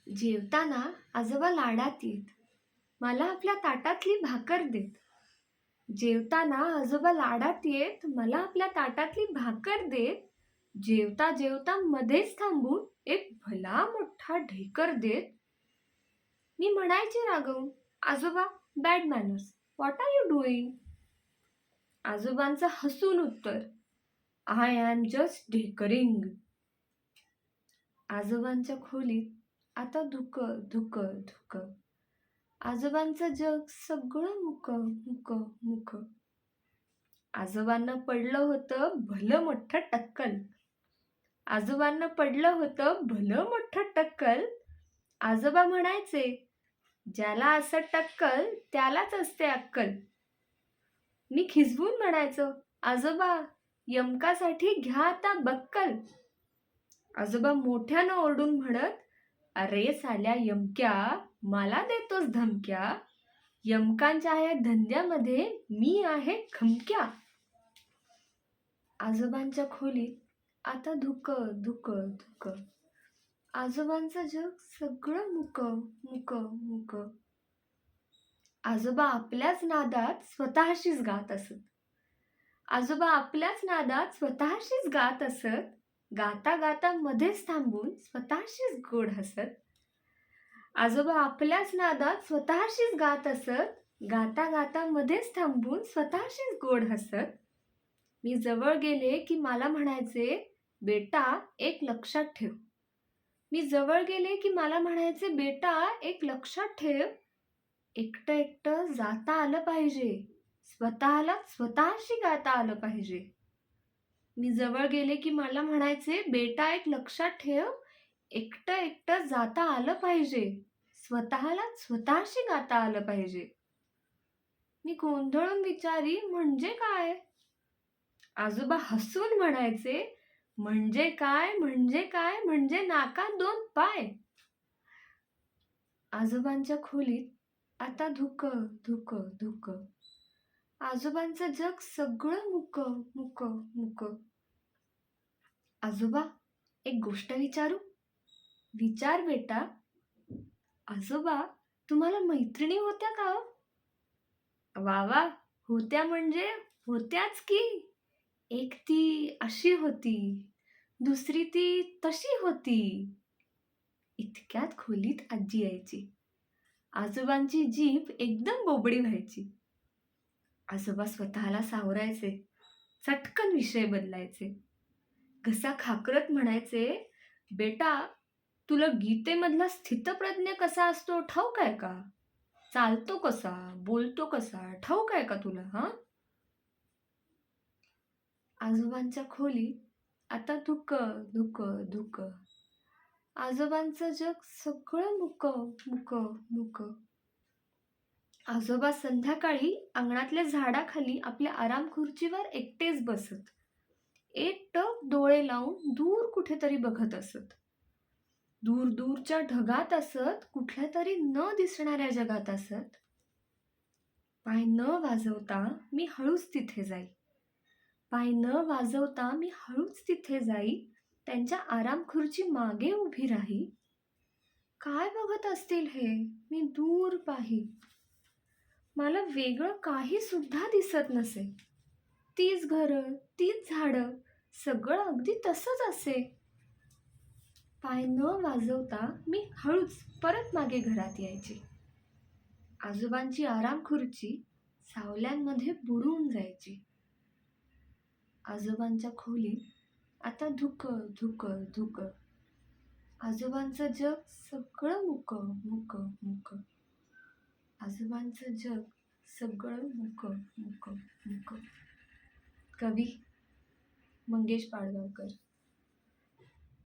जेवताना आजोबा लाडात येत, मला आपल्या ताटातली भाकर देत. जेवताना आजोबा लाडात येत, मला आपल्या ताटातली भाकर देत. जेवता जेवता मध्येच थांबून एक भला मोठा ढेकर देत. मी म्हणायचे रागवून, आजोबा, bad manners, what are you doing? आजोबांचं हसून उत्तर, आय एम जस्ट ढेकरिंग. आजोबांच्या खोलीत आता धुकं धुकं धुकं. आजोबांचं जग सगळं मुकं मुकं मुकं. आजोबांना पडलं होतं भलं मोठं टक्कल. आजोबांना पडलं होतं भलं मोठं टक्कल. आजोबा म्हणायचे, ज्याला असं टक्कल त्यालाच असते अक्कल. मी खिजवून म्हणायचो, आजोबा, यमकासाठी घ्या आता बक्कल. आजोबा मोठ्यानं ओरडून म्हणत, अरे साल्या यमक्या, मला देतोस धमक्या. यमकांच्या या धंद्यामध्ये मी आहे खमक्या. आजोबांच्या खोलीत आता धुकं धुकं धुकं. आजोबांचं जग सगळं मुकं मुकं मुकं. आजोबा आपल्याच नादात स्वतःशीच गात असत. आजोबा आपल्याच नादात स्वतःशीच गात असत. गाता गाता मध्येच थांबून स्वतःशीच गोड हसत. आजोबा आपल्याच नादात स्वतःशीच गात असत. गाता गाता मध्येच थांबून स्वतःशीच गोड हसत. मी जवळ गेले की मला म्हणायचे, बेटा एक लक्षात ठेव. मी जवळ गेले की मला म्हणायचे, बेटा एक लक्षात ठेव. एकटं एकटं जाता आलं पाहिजे. स्वतःला स्वतःशी गाता आलं पाहिजे. मी जवळ गेले की मला म्हणायचे, बेटा एक लक्षात ठेव. एकटं एकटं जाता आलं पाहिजे. स्वतःला स्वतःशी गाता आलं पाहिजे. मी गोंधळून विचारी, म्हणजे काय? आजोबा हसून म्हणायचे, म्हणजे काय म्हणजे काय म्हणजे नाकात 2 पाय. आजोबांच्या खोलीत आता धुकं धुकं धुकं. आजोबांचं जग सगळं मुकं मुकं मुकं. आजोबा, एक गोष्ट विचारू? विचार बेटा. आजोबा, तुम्हाला मैत्रिणी होत्या का? वा वा, होत्या म्हणजे होत्याच की. एक ती अशी होती, दुसरी ती तशी होती. इतक्यात खोलीत आजी यायची. आजोबांची जीभ एकदम बोबडी व्हायची. आजोबा स्वतःला सावरायचे. चटकन विषय बदलायचे. घसा खाकरत म्हणायचे, बेटा, तुला गीतेमधला स्थितप्रज्ञ कसा असतो ठाऊक आहे का? चालतो कसा, बोलतो कसा ठाऊक आहे का तुला? हा? आजोबांच्या खोलीत आता धुकं धुकं धुकं. आजोबांचं जग सगळं मुकं मुकं मुकं. आजोबा संध्याकाळी अंगणातल्या झाडाखाली आपल्या आराम खुर्चीवर एकटेच बसत. एकटक डोळे लावून दूर कुठेतरी बघत असत. दूर दूरच्या ढगात असत, कुठल्या तरी न दिसणाऱ्या जगात असत. पाय न वाजवता मी हळूच तिथे जाई. पाय न वाजवता मी हळूच तिथे जाई. त्यांच्या आराम खुर्ची मागे उभी राही. काय बघत असतील हे, मी दूर पाही. मला वेगळं काही सुद्धा दिसत नसे. तीच घरं, तीच झाडं, सगळं अगदी तसंच असे. पाय न वाजवता मी हळूच परत मागे घरात यायचे. आजोबांची आराम खुर्ची सावल्यांमध्ये बुडून जायची. आजोबांच्या खोलीत आता धुकं धुकं धुकं. आजोबांचं जग सगळं मुकं मुकं मुकं. आजोबांचं जग सगळं मुकं मुकं मुकं. कवी मंगेश पाडगावकर.